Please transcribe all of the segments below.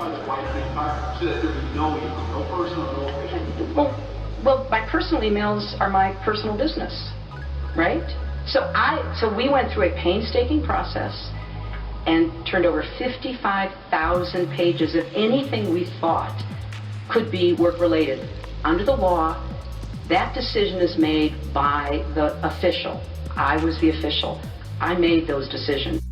try to wipe things out so that there be no email, no personal, no official? Well, my personal emails are my personal business, right? So we went through a painstaking process and turned over 55,000 pages of anything we thought could be work-related. Under the law, that decision is made by the official. I was the official. I made those decisions.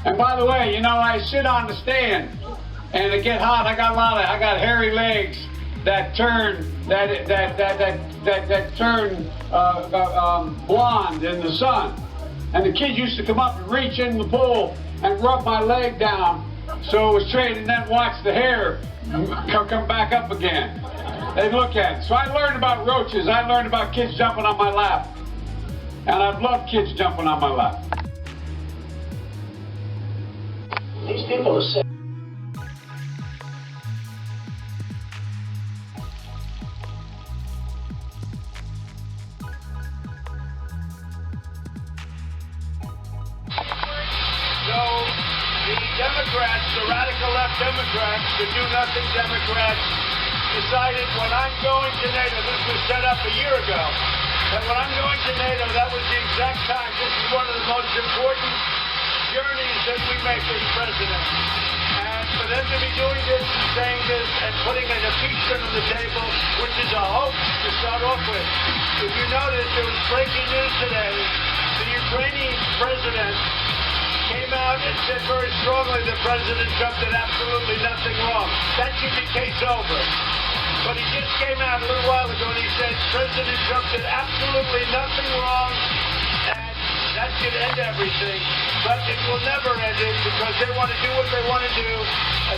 And by the way, you know, I sit on the stand and it get hot. I got hairy legs that turn blonde in the sun. And the kids used to come up and reach in the pool and rub my leg down so it was straight, and then watch the hair come back up again. They'd look at it. So I learned about roaches. I learned about kids jumping on my lap. And I've loved kids jumping on my lap. These people are sick. Democrats, the radical left Democrats, the do-nothing Democrats, decided when I'm going to NATO, this was set up a year ago, that when I'm going to NATO, that was the exact time. This is one of the most important journeys that we make as president. And for them to be doing this and saying this and putting an impeachment on the table, which is a hoax to start off with. If you notice, there was breaking news today. The Ukrainian president came out and said very strongly that President Trump did absolutely nothing wrong. That should be case over. But he just came out a little while ago and he said President Trump did absolutely nothing wrong, and that should end everything. But it will never end it because they want to do what they want to do.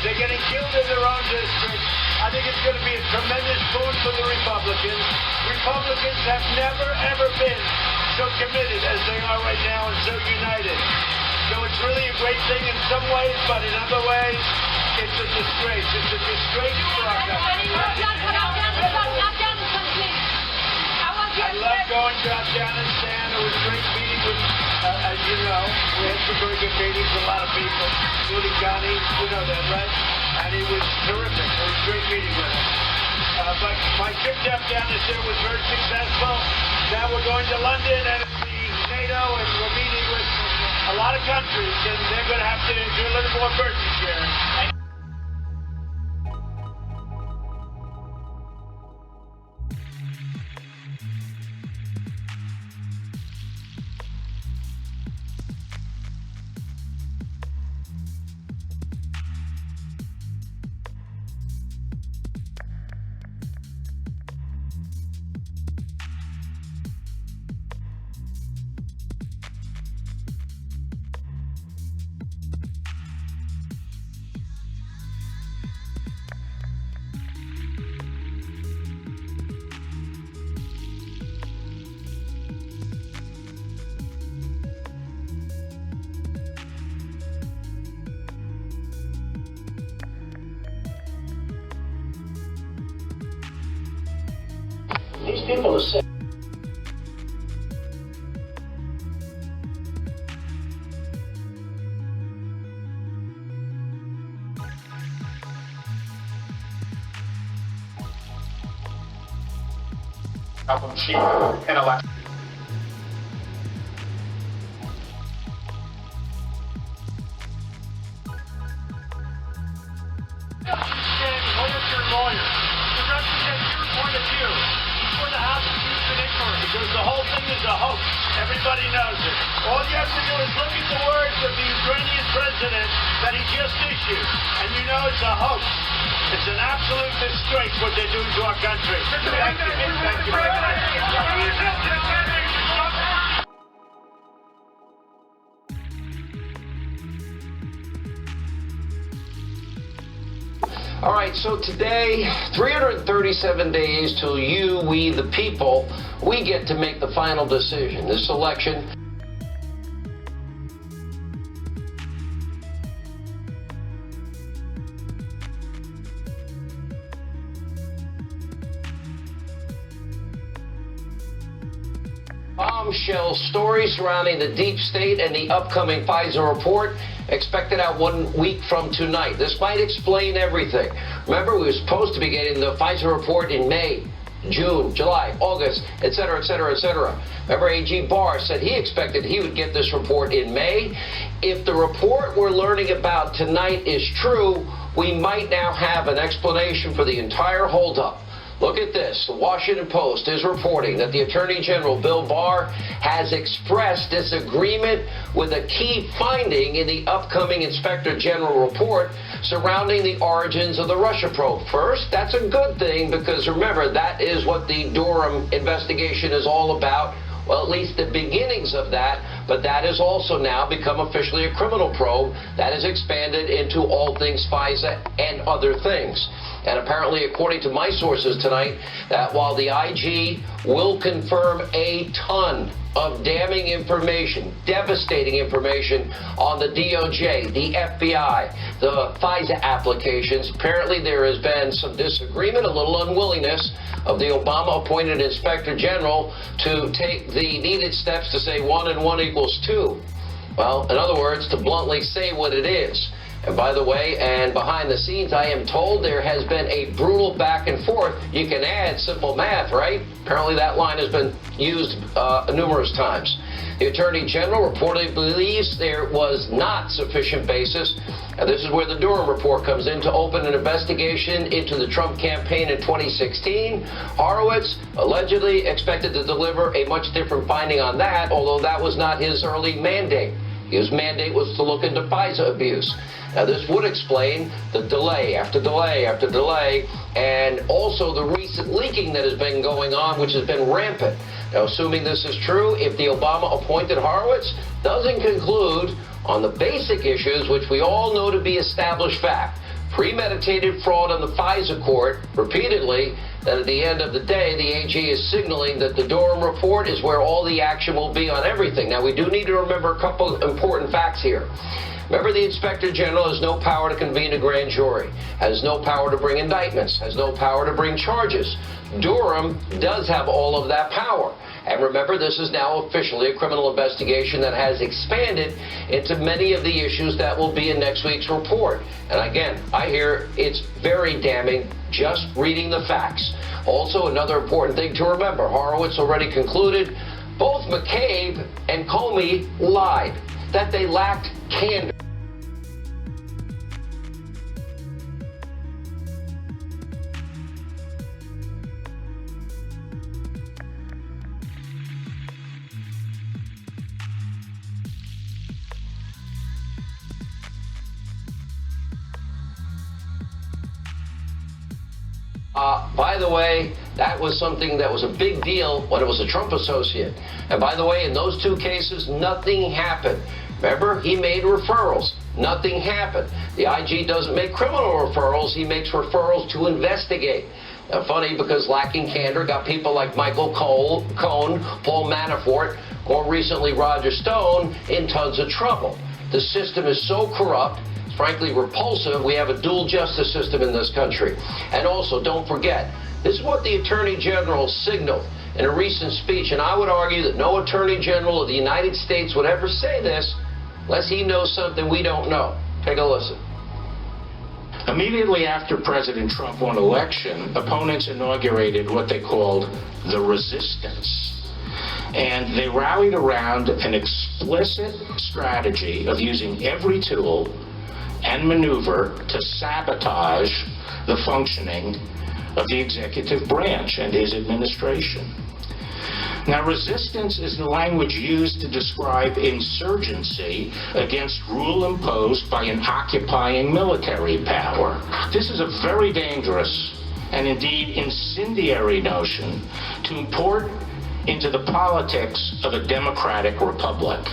They're getting killed in their own district. I think it's going to be a tremendous boon for the Republicans. Republicans have never, ever been so committed as they are right now and so united. So it's really a great thing in some ways, but in other ways, it's a disgrace. It's a disgrace for our country. I love going to Afghanistan. It was a great meeting with, as you know, we had some very good meetings with a lot of people, including Ghani, you know that, right? And it was terrific. It was a great meeting with him. But my trip to Afghanistan was very successful. Now we're going to London and it's the NATO, and we're meeting with a lot of countries, and they're going to have to do a little more burden sharing. These people are sick. Album sheet and election. Because the whole thing is a hoax. Everybody knows it. All you have to do is look at the words of the Ukrainian president that he just issued, and you know it's a hoax. It's an absolute disgrace what they're doing to our country. Thank you. Thank you very much. All right, so today, 337 days till you, we, the people, we get to make the final decision. This election bombshell story surrounding the deep state and the upcoming FISA report expected out 1 week from tonight. This might explain everything. Remember, we were supposed to be getting the FISA report in May, June, July, August, et cetera, et cetera, et cetera. Remember, AG Barr said he expected he would get this report in May. If the report we're learning about tonight is true, we might now have an explanation for the entire holdup. Look at this. The Washington Post is reporting that the Attorney General, Bill Barr, has expressed disagreement with a key finding in the upcoming Inspector General report surrounding the origins of the Russia probe. First, that's a good thing because, remember, that is what the Durham investigation is all about. Well, at least the beginnings of that, but that has also now become officially a criminal probe that has expanded into all things FISA and other things. And apparently, according to my sources tonight, that while the IG will confirm a ton of damning information, devastating information on the DOJ, the FBI, the FISA applications, apparently there has been some disagreement, a little unwillingness of the Obama-appointed Inspector General to take the needed steps to say 1 and 1 equals 2. Well, in other words, to bluntly say what it is. And by the way, and behind the scenes, I am told there has been a brutal back and forth. You can add simple math, right? Apparently that line has been used numerous times. The Attorney General reportedly believes there was not sufficient basis, and this is where the Durham report comes in, to open an investigation into the Trump campaign in 2016. Horowitz allegedly expected to deliver a much different finding on that, although that was not his early mandate. His mandate was to look into FISA abuse. Now, this would explain the delay after delay after delay, and also the recent leaking that has been going on, which has been rampant. Now, assuming this is true, if the Obama-appointed Horowitz doesn't conclude on the basic issues, which we all know to be established fact, premeditated fraud on the FISA court repeatedly, that at the end of the day, the AG is signaling that the Durham report is where all the action will be on everything. Now, we do need to remember a couple of important facts here. Remember, the Inspector General has no power to convene a grand jury, has no power to bring indictments, has no power to bring charges. Durham does have all of that power. And remember, this is now officially a criminal investigation that has expanded into many of the issues that will be in next week's report. And again, I hear it's very damning just reading the facts. Also, another important thing to remember, Horowitz already concluded both McCabe and Comey lied, that they lacked candor. By the way, that was something that was a big deal when it was a Trump associate. And by the way, in those two cases, nothing happened. Remember, he made referrals. Nothing happened. The IG doesn't make criminal referrals. He makes referrals to investigate. Now, funny, because lacking candor got people like Michael Cohen, Paul Manafort, more recently Roger Stone, in tons of trouble. The system is so corrupt, frankly repulsive. We have a dual justice system in this country. And also, don't forget, this is what the Attorney General signaled in a recent speech, and I would argue that no Attorney General of the United States would ever say this unless he knows something we don't know. Take a listen. Immediately after President Trump won election, opponents inaugurated what they called the resistance. And they rallied around an explicit strategy of using every tool and maneuver to sabotage the functioning of the executive branch and his administration. Now, resistance is the language used to describe insurgency against rule imposed by an occupying military power. This is a very dangerous and indeed incendiary notion to import into the politics of a democratic republic.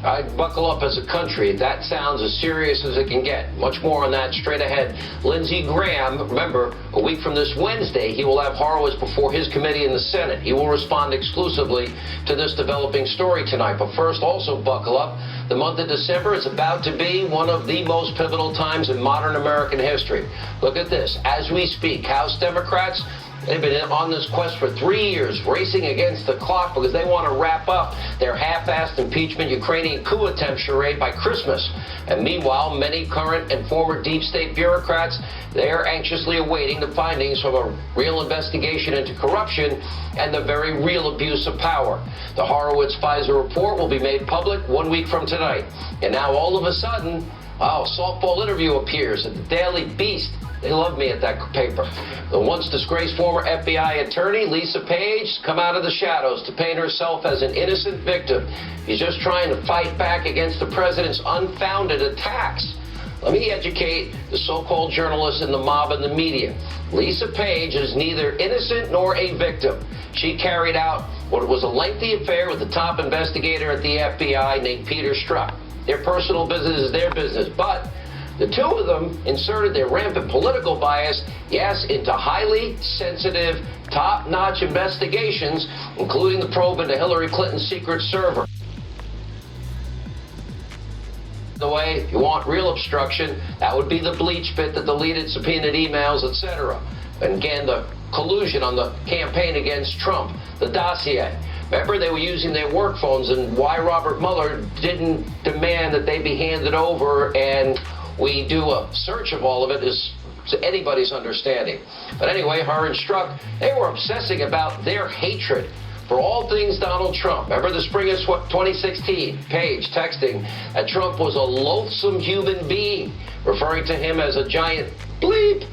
I'd buckle up as a country. That sounds as serious as it can get. Much more on that straight ahead. Lindsey Graham, remember, a week from this Wednesday, he will have Horowitz before his committee in the Senate. He will respond exclusively to this developing story tonight. But first, also buckle up. The month of December is about to be one of the most pivotal times in modern American history. Look at this. As we speak, House Democrats They've been on this quest for 3 years, racing against the clock because they want to wrap up their half-assed impeachment Ukrainian coup attempt charade by Christmas. And meanwhile, many current and former deep state bureaucrats, they're anxiously awaiting the findings from a real investigation into corruption and the very real abuse of power. The Horowitz FISA report will be made public 1 week from tonight. And now all of a sudden, a softball interview appears at the Daily Beast. They love me at that paper. The once disgraced former FBI attorney, Lisa Page, come out of the shadows to paint herself as an innocent victim. She's just trying to fight back against the president's unfounded attacks. Let me educate the so-called journalists and the mob and the media. Lisa Page is neither innocent nor a victim. She carried out what was a lengthy affair with the top investigator at the FBI named Peter Strzok. Their personal business is their business, but the two of them inserted their rampant political bias, yes, into highly sensitive, top-notch investigations, including the probe into Hillary Clinton's secret server. The way, if you want real obstruction, that would be the bleach bit, the deleted subpoenaed emails, etc. And again, the collusion on the campaign against Trump, the dossier. Remember, they were using their work phones, and why Robert Mueller didn't demand that they be handed over and we do a search of all of it is to anybody's understanding. But anyway, her and Strzok, they were obsessing about their hatred for all things Donald Trump. Remember the spring of 2016, Page texting that Trump was a loathsome human being, referring to him as a giant bleep.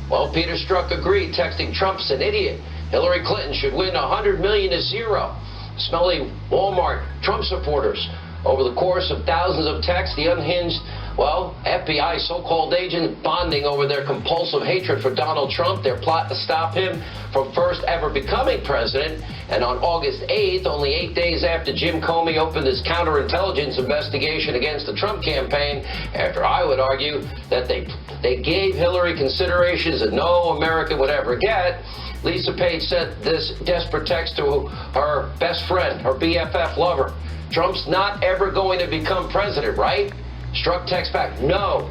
Well, Peter Strzok agreed, texting Trump's an idiot. Hillary Clinton should win 100 million to 0. Smelly Walmart Trump supporters. Over the course of thousands of texts, the unhinged, FBI so-called agents bonding over their compulsive hatred for Donald Trump, their plot to stop him from first ever becoming president. And on August 8th, only 8 days after Jim Comey opened his counterintelligence investigation against the Trump campaign, after I would argue that they gave Hillary considerations that no American would ever get, Lisa Page sent this desperate text to her best friend, her BFF lover. Trump's not ever going to become president, right? Strzok text back, no,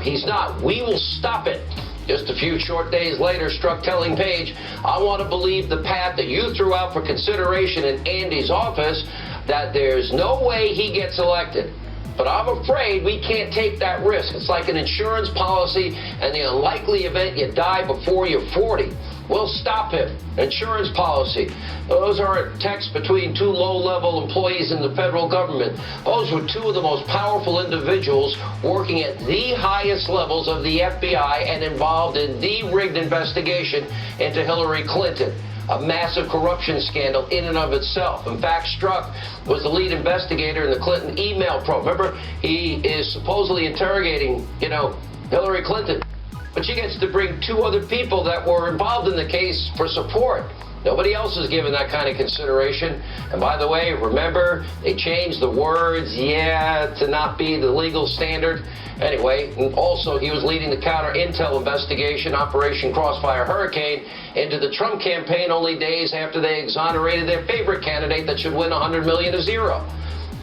he's not. We will stop it. Just a few short days later, Strzok telling Page, I want to believe the path that you threw out for consideration in Andy's office, that there's no way he gets elected. But I'm afraid we can't take that risk. It's like an insurance policy and the unlikely event you die before you're 40. We'll stop him. Insurance policy. Those aren't texts between two low-level employees in the federal government. Those were two of the most powerful individuals working at the highest levels of the FBI and involved in the rigged investigation into Hillary Clinton. A massive corruption scandal in and of itself. In fact, Strzok was the lead investigator in the Clinton email probe. Remember, he is supposedly interrogating, Hillary Clinton. But she gets to bring two other people that were involved in the case for support. Nobody else is given that kind of consideration. And by the way, remember, they changed the words, to not be the legal standard. Anyway, and also he was leading the counter-intel investigation, Operation Crossfire Hurricane, into the Trump campaign only days after they exonerated their favorite candidate that should win 100 million to 0.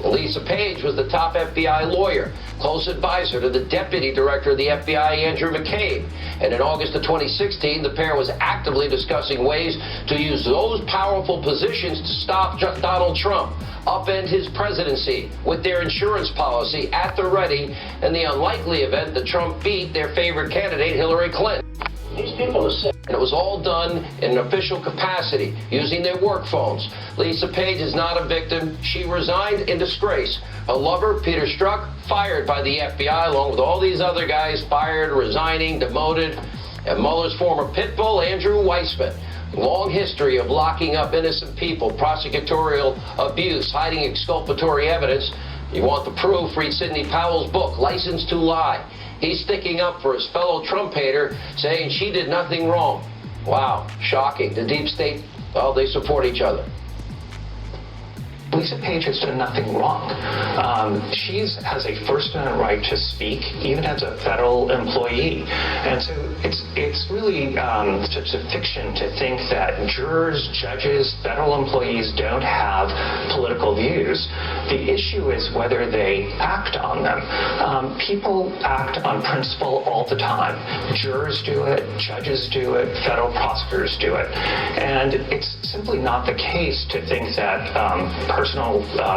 Lisa Page was the top FBI lawyer, close advisor to the deputy director of the FBI, Andrew McCabe. And in August of 2016, the pair was actively discussing ways to use those powerful positions to stop Donald Trump, upend his presidency with their insurance policy at the ready in the unlikely event that Trump beat their favorite candidate, Hillary Clinton. These people are sick. And it was all done in an official capacity, using their work phones. Lisa Page is not a victim. She resigned in disgrace. Her lover, Peter Strzok, fired by the FBI, along with all these other guys, fired, resigning, demoted. And Mueller's former pit bull, Andrew Weissmann. Long history of locking up innocent people, prosecutorial abuse, hiding exculpatory evidence. You want the proof? Read Sidney Powell's book, License to Lie. He's sticking up for his fellow Trump hater, saying she did nothing wrong. Wow, shocking. The deep state, they support each other. Lisa Page has done nothing wrong. She has a First Amendment right to speak, even as a federal employee. And so it's really such a fiction to think that jurors, judges, federal employees don't have political views. The issue is whether they act on them. People act on principle all the time. Jurors do it, judges do it, federal prosecutors do it. And it's simply not the case to think that personal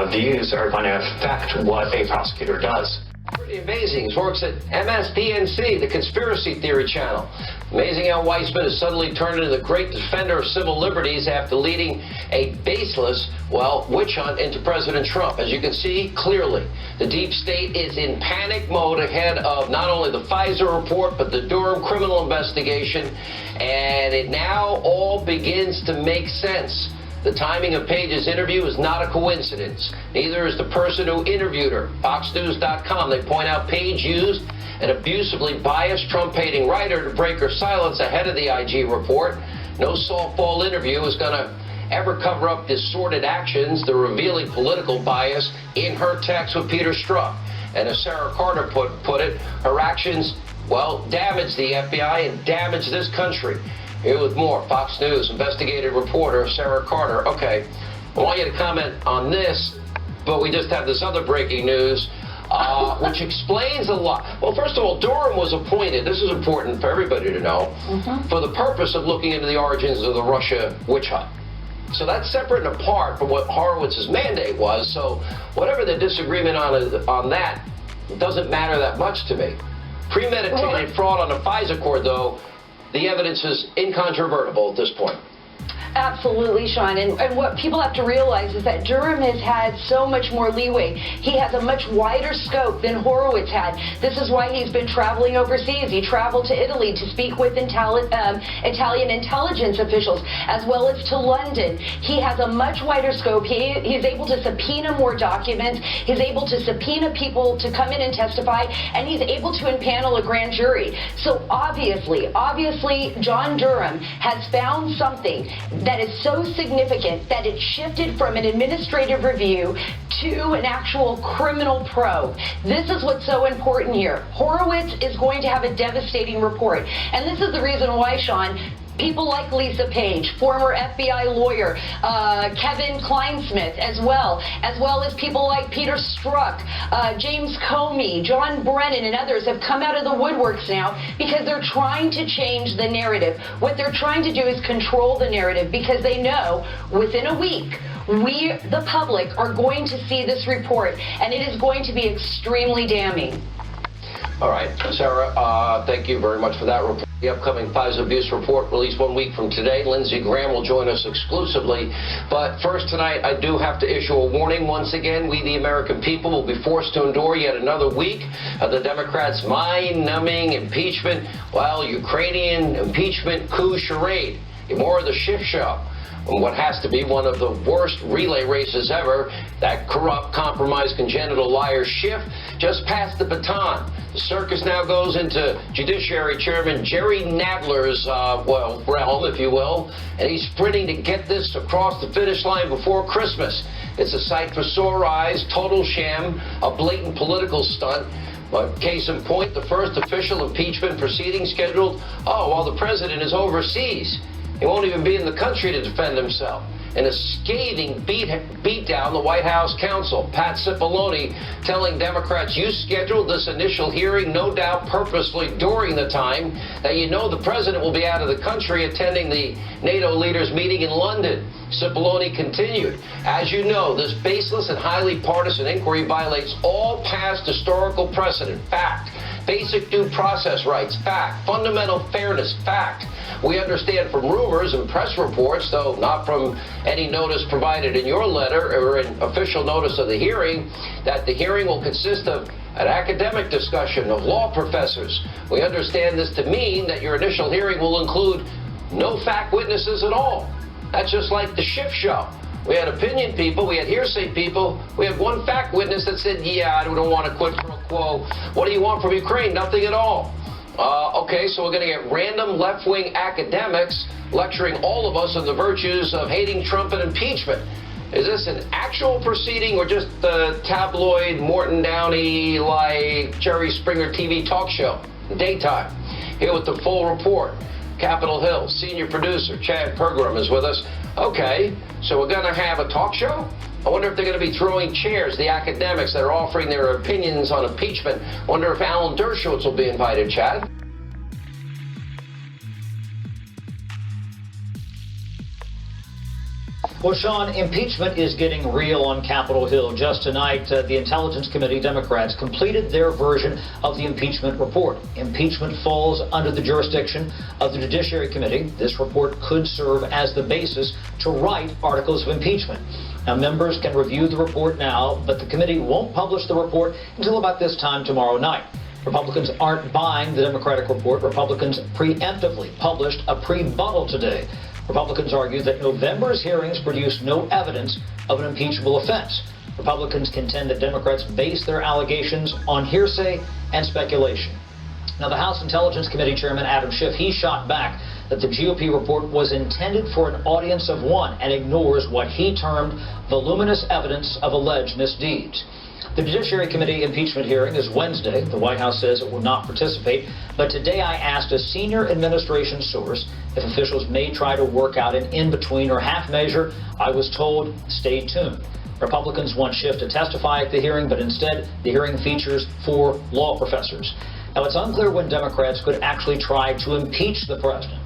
views are going to affect what a prosecutor does. Pretty amazing. He works at MSDNC, the conspiracy theory channel. Amazing how Weissman has suddenly turned into the great defender of civil liberties after leading a baseless, witch hunt into President Trump. As you can see clearly, the deep state is in panic mode ahead of not only the FISA report, but the Durham criminal investigation. And it now all begins to make sense. The timing of Page's interview is not a coincidence. Neither is the person who interviewed her. FoxNews.com, they point out Page used an abusively biased Trump-hating writer to break her silence ahead of the IG report. No softball interview is going to ever cover up the sordid actions, the revealing political bias in her text with Peter Strzok. And as Sarah Carter put it, her actions, damaged the FBI and damaged this country. Here with more, Fox News investigative reporter Sarah Carter. Okay, I want you to comment on this, but we just have this other breaking news, which explains a lot. Well, first of all, Durham was appointed, this is important for everybody to know, for the purpose of looking into the origins of the Russia witch hunt. So that's separate and apart from what Horowitz's mandate was, so whatever the disagreement on that doesn't matter that much to me. Premeditated fraud on the FISA court, though, the evidence is incontrovertible at this point. Absolutely, Sean. And what people have to realize is that Durham has had so much more leeway. He has a much wider scope than Horowitz had. This is why he's been traveling overseas. He traveled to Italy to speak with Italian intelligence officials, as well as to London. He has a much wider scope. He's able to subpoena more documents. He's able to subpoena people to come in and testify, and he's able to impanel a grand jury. So obviously, John Durham has found something that is so significant that it shifted from an administrative review to an actual criminal probe. This is what's so important here. Horowitz is going to have a devastating report. And this is the reason why, Sean, people like Lisa Page, former FBI lawyer, Kevin Kleinsmith, as well as people like Peter Strzok, James Comey, John Brennan, and others have come out of the woodworks now because they're trying to change the narrative. What they're trying to do is control the narrative because they know within a week, we, the public, are going to see this report, and it is going to be extremely damning. All right, Sarah, thank you very much for that report. The upcoming FISA abuse report released 1 week from today. Lindsey Graham will join us exclusively. But first tonight, I do have to issue a warning once again. We, the American people, will be forced to endure yet another week of the Democrats' mind-numbing impeachment, Ukrainian impeachment coup charade. More of the shit show. What has to be one of the worst relay races ever, that corrupt, compromised, congenital liar Schiff just passed the baton. The circus now goes into Judiciary Chairman Jerry Nadler's, realm, if you will, and he's sprinting to get this across the finish line before Christmas. It's a sight for sore eyes, total sham, a blatant political stunt. But case in point, the first official impeachment proceeding scheduled, while the president is overseas. He won't even be in the country to defend himself. In a scathing beat down the White House counsel, Pat Cipollone, telling Democrats, you scheduled this initial hearing, no doubt purposely during the time that you know the president will be out of the country attending the NATO leaders meeting in London. Cipollone continued, as you know, this baseless and highly partisan inquiry violates all past historical precedent. Fact. Basic due process rights, fact. Fundamental fairness, fact. We understand from rumors and press reports, though not from any notice provided in your letter or an official notice of the hearing, that the hearing will consist of an academic discussion of law professors. We understand this to mean that your initial hearing will include no fact witnesses at all. That's just like the Schiff show. We had opinion people, we had hearsay people, we had one fact witness that said, I don't want to quid pro quo. What do you want from Ukraine? Nothing at all. Okay, so we're going to get random left-wing academics lecturing all of us on the virtues of hating Trump and impeachment. Is this an actual proceeding or just a tabloid Morton Downey like Jerry Springer TV talk show? Daytime. Here with the full report. Capitol Hill senior producer Chad Pergram is with us. Okay, so we're going to have a talk show? I wonder if they're going to be throwing chairs, the academics that are offering their opinions on impeachment. I wonder if Alan Dershowitz will be invited, Chad. Well, Sean, impeachment is getting real on Capitol Hill. Just tonight, the Intelligence Committee Democrats completed their version of the impeachment report. Impeachment falls under the jurisdiction of the Judiciary Committee. This report could serve as the basis to write articles of impeachment. Now, members can review the report now, but the committee won't publish the report until about this time tomorrow night. Republicans aren't buying the Democratic report. Republicans preemptively published a pre-buttal today. Republicans argue that November's hearings produced no evidence of an impeachable offense. Republicans contend that Democrats base their allegations on hearsay and speculation. Now, the House Intelligence Committee Chairman Adam Schiff, he shot back that the GOP report was intended for an audience of one and ignores what he termed voluminous evidence of alleged misdeeds. The Judiciary Committee impeachment hearing is Wednesday. The White House says it will not participate. But today I asked a senior administration source if officials may try to work out an in-between or half measure. I was told, stay tuned. Republicans want Schiff to testify at the hearing, but instead the hearing features 4 law professors. Now, it's unclear when Democrats could actually try to impeach the president.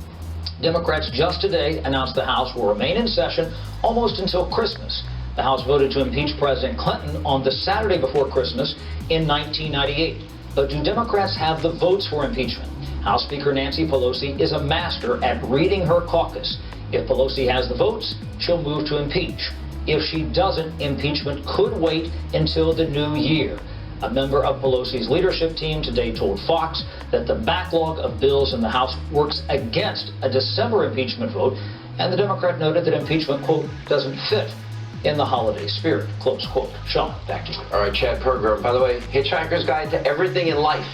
Democrats just today announced the House will remain in session almost until Christmas. The House voted to impeach President Clinton on the Saturday before Christmas in 1998. But do Democrats have the votes for impeachment? House Speaker Nancy Pelosi is a master at reading her caucus. If Pelosi has the votes, she'll move to impeach. If she doesn't, impeachment could wait until the new year. A member of Pelosi's leadership team today told Fox that the backlog of bills in the House works against a December impeachment vote, and the Democrat noted that impeachment, quote, doesn't fit in the holiday spirit, close quote. Sean, back to you. All right, Chad Pergram. By the way, Hitchhiker's Guide to Everything in Life.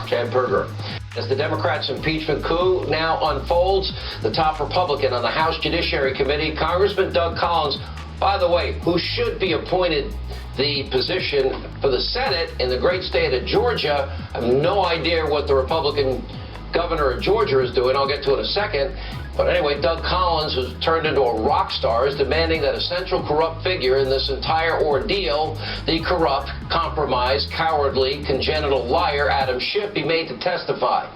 Chad Pergram. As the Democrats' impeachment coup now unfolds, the top Republican on the House Judiciary Committee, Congressman Doug Collins, by the way, who should be appointed the position for the Senate in the great state of Georgia. I have no idea what the Republican governor of Georgia is doing. I'll get to it in a second. But anyway, Doug Collins, who's turned into a rock star, is demanding that a central corrupt figure in this entire ordeal, the corrupt, compromised, cowardly, congenital liar Adam Schiff, be made to testify.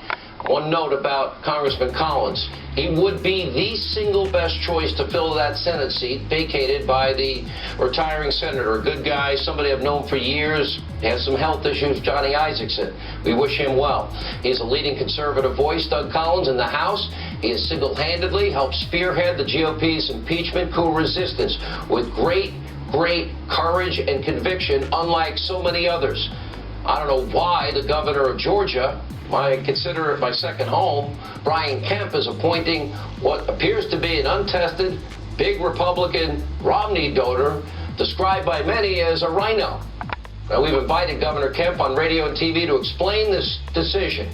One note about Congressman Collins. He would be the single best choice to fill that Senate seat vacated by the retiring senator. A good guy, somebody I've known for years. He has some health issues, Johnny Isaacson. We wish him well. He's a leading conservative voice, Doug Collins, in the House. He has single-handedly helped spearhead the GOP's impeachment coup resistance with great courage and conviction, unlike so many others. I don't know why the governor of Georgia, I consider it my second home, Brian Kemp, is appointing what appears to be an untested, big Republican Romney donor, described by many as a rhino. Now, we've invited Governor Kemp on radio and TV to explain this decision.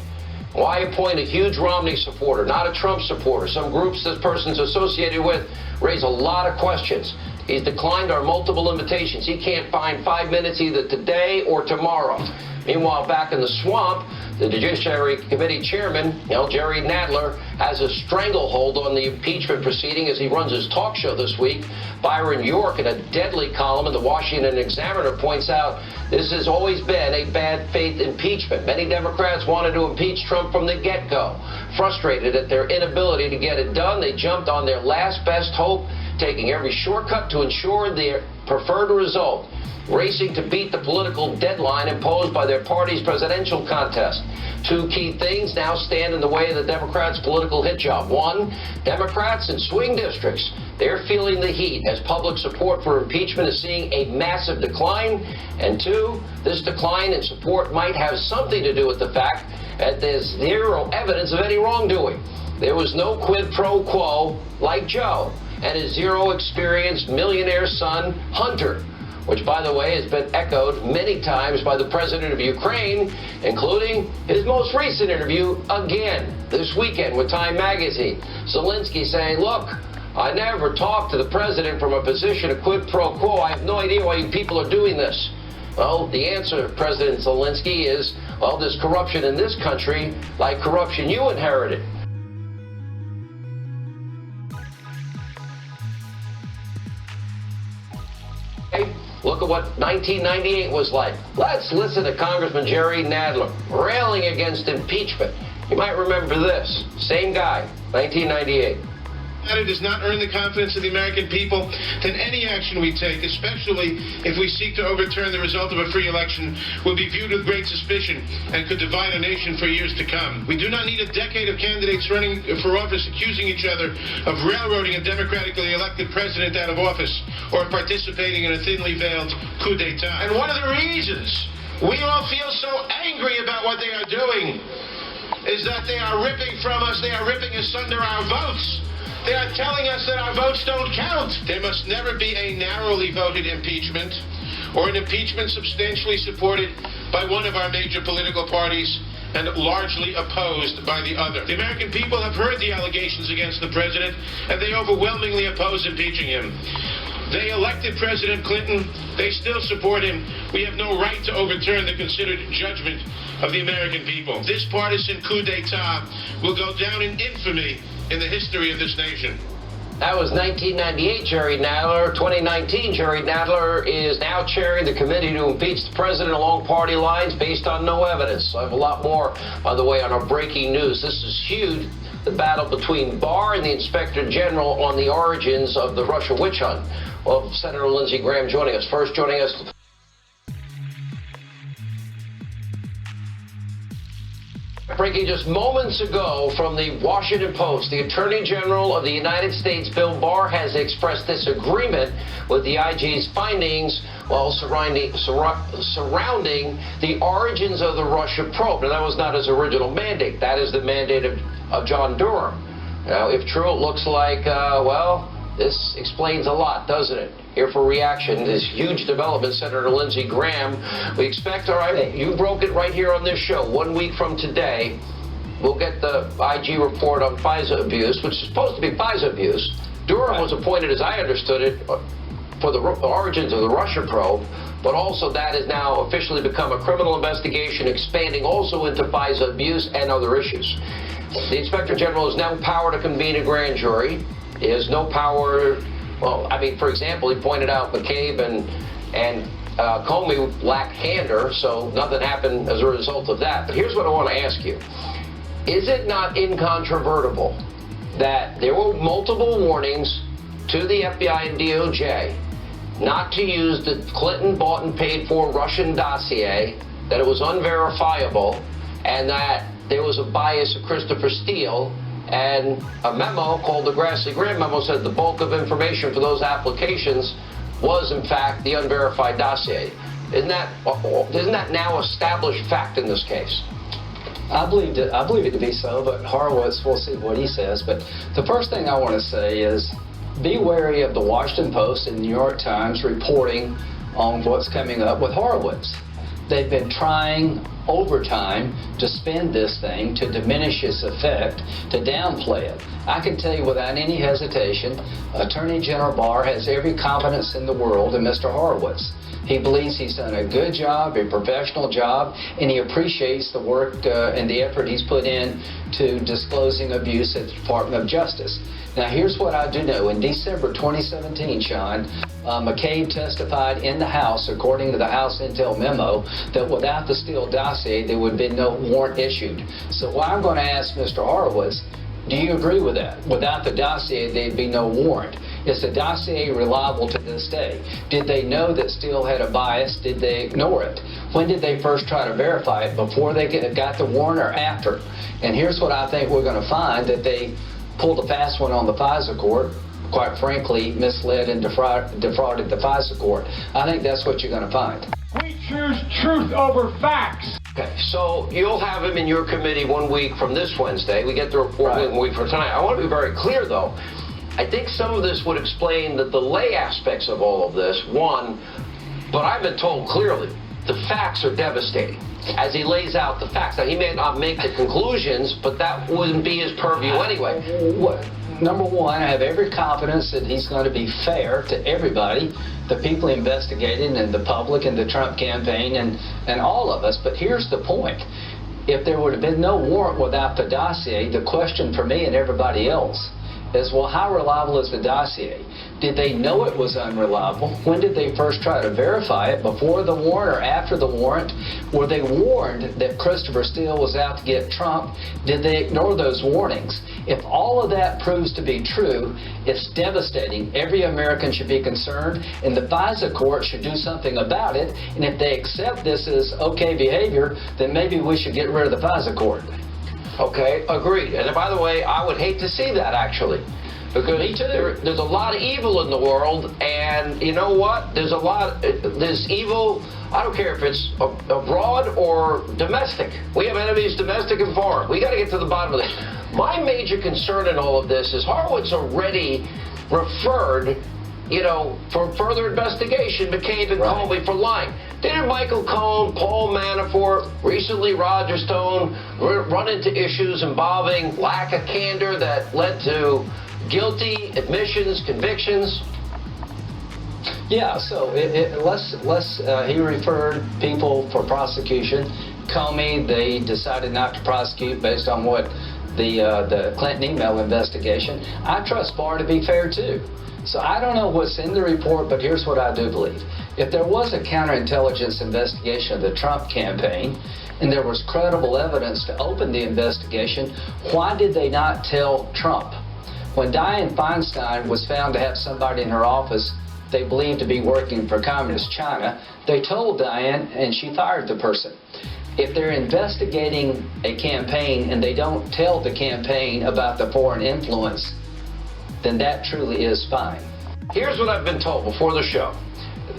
Why appoint a huge Romney supporter, not a Trump supporter? Some groups this person's associated with raise a lot of questions. He's declined our multiple invitations. He can't find 5 minutes either today or tomorrow. Meanwhile, back in the swamp, the Judiciary Committee Chairman, Jerry Nadler, has a stranglehold on the impeachment proceeding as he runs his talk show this week. Byron York, in a deadly column in the Washington Examiner, points out this has always been a bad faith impeachment. Many Democrats wanted to impeach Trump from the get-go. Frustrated at their inability to get it done, they jumped on their last best hope, taking every shortcut to ensure their preferred result, racing to beat the political deadline imposed by their party's presidential contest. 2 key things now stand in the way of the Democrats' political hit job. 1, Democrats in swing districts, they're feeling the heat as public support for impeachment is seeing a massive decline. And 2, this decline in support might have something to do with the fact that there's zero evidence of any wrongdoing. There was no quid pro quo like Joe and his zero-experienced millionaire son, Hunter, which, by the way, has been echoed many times by the president of Ukraine, including his most recent interview again this weekend with Time magazine. Zelensky saying, look, I never talked to the president from a position of quid pro quo. I have no idea why you people are doing this. Well, the answer, President Zelensky, is, well, there's corruption in this country like corruption you inherited. Okay? Look at what 1998 was like. Let's listen to Congressman Jerry Nadler railing against impeachment. You might remember this. Same guy, 1998. It does not earn the confidence of the American people, then any action we take, especially if we seek to overturn the result of a free election, will be viewed with great suspicion and could divide a nation for years to come. We do not need a decade of candidates running for office accusing each other of railroading a democratically elected president out of office or participating in a thinly veiled coup d'etat. And one of the reasons we all feel so angry about what they are doing is that they are ripping from us, they are ripping asunder our votes. They are telling us that our votes don't count. There must never be a narrowly voted impeachment or an impeachment substantially supported by one of our major political parties and largely opposed by the other. The American people have heard the allegations against the president, and they overwhelmingly oppose impeaching him. They elected President Clinton. They still support him. We have no right to overturn the considered judgment of the American people. This partisan coup d'etat will go down in infamy in the history of this nation. That was 1998, Jerry Nadler. 2019, Jerry Nadler is now chairing the committee to impeach the president along party lines based on no evidence. I have a lot more, by the way, on our breaking news. This is huge. The battle between Barr and the Inspector General on the origins of the Russia witch hunt. Well, Senator Lindsey Graham joining us. First joining us. Breaking just moments ago from the Washington Post, the Attorney General of the United States, Bill Barr, has expressed disagreement with the IG's findings while surrounding the origins of the Russia probe. Now, that was not his original mandate. That is the mandate of John Durham. Now, if true, it looks like, well, this explains a lot, doesn't it? Here for reaction, this huge development, Senator Lindsey Graham. We expect, all right, you broke it right here on this show. 1 week from today, we'll get the IG report on FISA abuse, which is supposed to be FISA abuse. Durham was appointed, as I understood it, for the origins of the Russia probe, but also that has now officially become a criminal investigation, expanding also into FISA abuse and other issues. The Inspector General has now power to convene a grand jury. He has no power. Well, I mean, for example, he pointed out McCabe and Comey lacked candor, so nothing happened as a result of that. But here's what I want to ask you. Is it not incontrovertible that there were multiple warnings to the FBI and DOJ not to use the Clinton bought and paid for Russian dossier, that it was unverifiable, and that there was a bias of Christopher Steele? And a memo called the Grassley-Graham memo said the bulk of information for those applications was, in fact, the unverified dossier. Isn't that now established fact in this case? I believe it to be so, but Horowitz, we'll see what he says. But the first thing I want to say is be wary of the Washington Post and New York Times reporting on what's coming up with Horowitz. They've been trying overtime to spin this thing, to diminish its effect, to downplay it. I can tell you without any hesitation, Attorney General Barr has every confidence in the world in Mr. Horowitz. He believes he's done a good job, a professional job, and he appreciates the work and the effort he's put in to disclosing abuse at the Department of Justice. Now, here's what I do know. In December 2017, Sean, McCabe testified in the House, according to the House Intel memo, that without the Steele dossier, there would have been no warrant issued. So what I'm going to ask Mr. Horowitz, do you agree with that? Without the dossier, there'd be no warrant. Is the dossier reliable to this day? Did they know that Steele had a bias? Did they ignore it? When did they first try to verify it? Before they got the warrant or after? And here's what I think we're going to find, that they pulled a fast one on the FISA court, quite frankly, misled and defrauded the FISA court. I think that's what you're going to find. We choose truth over facts. Okay, so you'll have him in your committee 1 week from this Wednesday. We get the report 1 week from tonight. I want to be very clear, though. I think some of this would explain the delay aspects of all of this. One, but I've been told clearly the facts are devastating. As he lays out the facts. Now, he may not make the conclusions, but that wouldn't be his purview anyway. Number one, I have every confidence that he's going to be fair to everybody, the people investigating and the public and the Trump campaign and all of us. But here's the point. If there would have been no warrant without the dossier, the question for me and everybody else is, well, how reliable is the dossier? Did they know it was unreliable? When did they first try to verify it? Before the warrant or after the warrant? Were they warned that Christopher Steele was out to get Trump? Did they ignore those warnings? If all of that proves to be true, it's devastating. Every American should be concerned, and the FISA court should do something about it. And if they accept this as okay behavior, then maybe we should get rid of the FISA court. Okay, agreed. And by the way, I would hate to see that, actually. Because there's a lot of evil in the world, and you know what? There's evil, I don't care if it's abroad or domestic. We have enemies domestic and foreign. We got to get to the bottom of this. My major concern in all of this is Horowitz already referred, for further investigation, McCabe and Comey for lying. Didn't Michael Cohen, Paul Manafort, recently Roger Stone run into issues involving lack of candor that led to guilty admissions, convictions? Yeah, so he referred people for prosecution. Comey, they decided not to prosecute based on what the Clinton email investigation. I trust Barr to be fair too. So I don't know what's in the report, but here's what I do believe. If there was a counterintelligence investigation of the Trump campaign, and there was credible evidence to open the investigation, why did they not tell Trump? When Dianne Feinstein was found to have somebody in her office they believed to be working for Communist China, they told Dianne, and she fired the person. If they're investigating a campaign and they don't tell the campaign about the foreign influence, then that truly is spying. Here's what I've been told before the show, and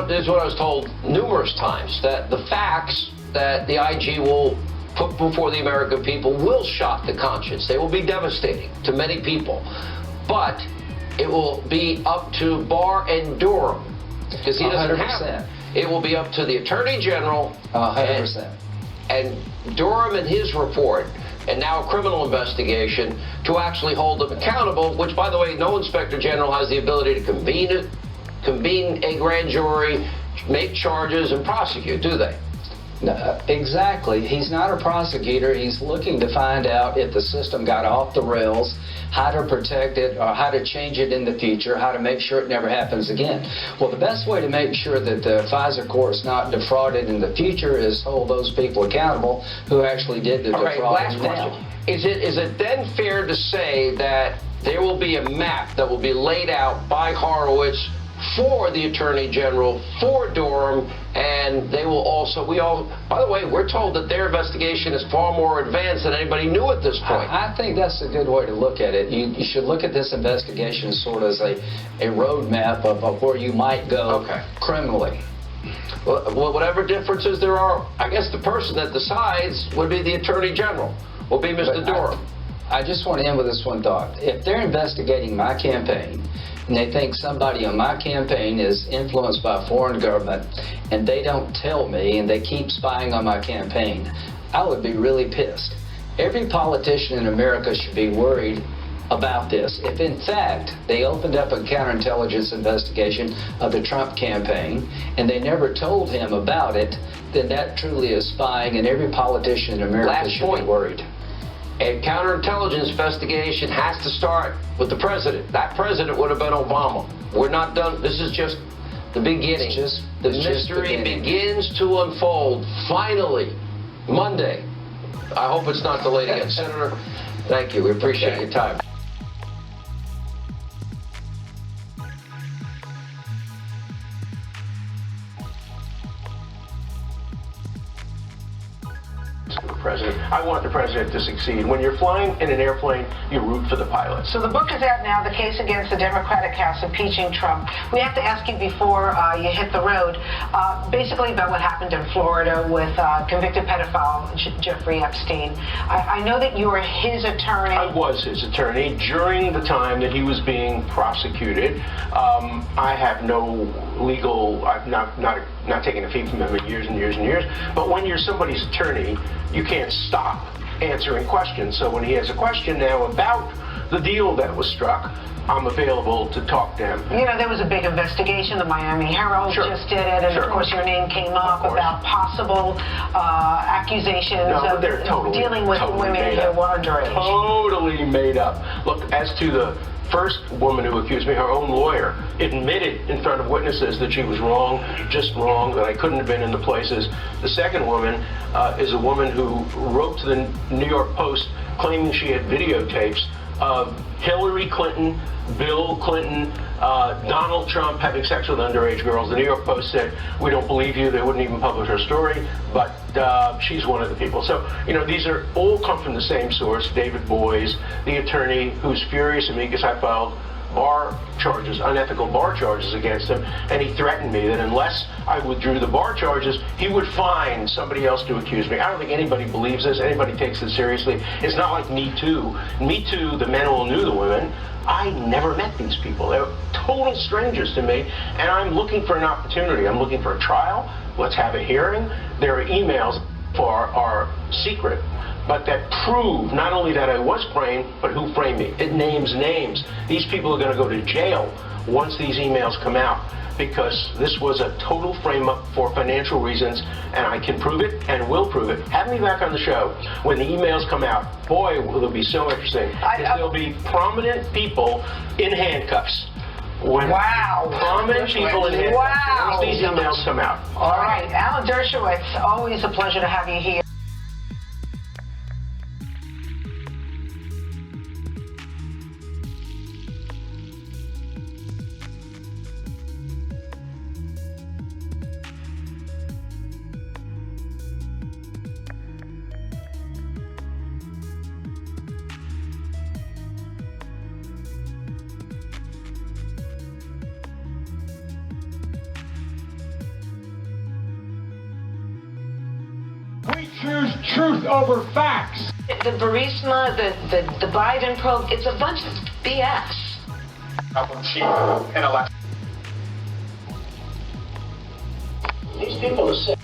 this is what I was told numerous times, that the facts that the IG will put before the American people will shock the conscience. They will be devastating to many people. But it will be up to Barr and Durham, because he doesn't 100%. Have it. It will be up to the Attorney General 100%. And Durham and his report, and now a criminal investigation, to actually hold them accountable, which, by the way, no Inspector General has the ability to convene a grand jury, make charges, and prosecute, do they? No, exactly. He's not a prosecutor. He's looking to find out if the system got off the rails, how to protect it, or how to change it in the future, how to make sure it never happens again. Well, the best way to make sure that the FISA court's not defrauded in the future is hold those people accountable who actually did the defrauding. Last question. Is it then fair to say that there will be a map that will be laid out by Horowitz for the Attorney General, for Durham, and they will also, by the way, we're told that their investigation is far more advanced than anybody knew at this point. I think that's a good way to look at it. You should look at this investigation sort of as a roadmap of where you might go criminally. Well, whatever differences there are, I guess the person that decides would be the Attorney General, will be Mr. Durham. I just want to end with this one thought. If they're investigating my campaign, and they think somebody on my campaign is influenced by a foreign government, and they don't tell me, and they keep spying on my campaign, I would be really pissed. Every politician in America should be worried about this. If in fact they opened up a counterintelligence investigation of the Trump campaign and they never told him about it, then that truly is spying, and every politician in America should be worried. A counterintelligence investigation has to start with the president. That president would have been Obama. We're not done. This is just the beginning. The mystery begins to unfold. Finally, Monday. I hope it's not delayed again. Senator, thank you. We appreciate your time. president. I want the president to succeed. When you're flying in an airplane, you root for the pilot. So the book is out now, the case against the Democratic House impeaching Trump. We have to ask you before you hit the road, basically about what happened in Florida with convicted pedophile Jeffrey Epstein. I know that you were his attorney. I was his attorney during the time that he was being prosecuted. I have no legal, I've not taken a fee from him in years and years and years. But when you're somebody's attorney, you can't stop answering questions. So when he has a question now about the deal that was struck, I'm available to talk to him. You know, there was a big investigation. The Miami Herald just did it, and of course your name came up about possible accusations of dealing with women who were underage. Totally made up. Look, as to the first woman who accused me, her own lawyer admitted in front of witnesses that she was wrong, just wrong, that I couldn't have been in the places. The second woman is a woman who wrote to the New York Post claiming she had videotapes of Hillary Clinton, Bill Clinton, Donald Trump having sex with underage girls. The New York Post said, we don't believe you. They wouldn't even publish her story, but she's one of the people. So, you know, these are all come from the same source, David Boies, the attorney who's furious at me because I filed bar charges, unethical bar charges against him, and he threatened me that unless I withdrew the bar charges, he would find somebody else to accuse me. I don't think anybody believes this, anybody takes this seriously. It's not like Me Too. Me Too, the men all knew the women. I never met these people. They're total strangers to me, and I'm looking for an opportunity. I'm looking for a trial. Let's have a hearing. There are emails are secret, but that prove not only that I was framed, but who framed me. It names names. These people are going to go to jail once these emails come out, because this was a total frame-up for financial reasons, and I can prove it and will prove it. Have me back on the show when the emails come out. Boy, will it be so interesting. There'll be prominent people in handcuffs. Prominent people in handcuffs. Once these emails come out. All right, Alan Dershowitz, always a pleasure to have you here. We choose truth over facts. The Burisma, the Biden probe, it's a bunch of BS. Cheap and election. These people are sick.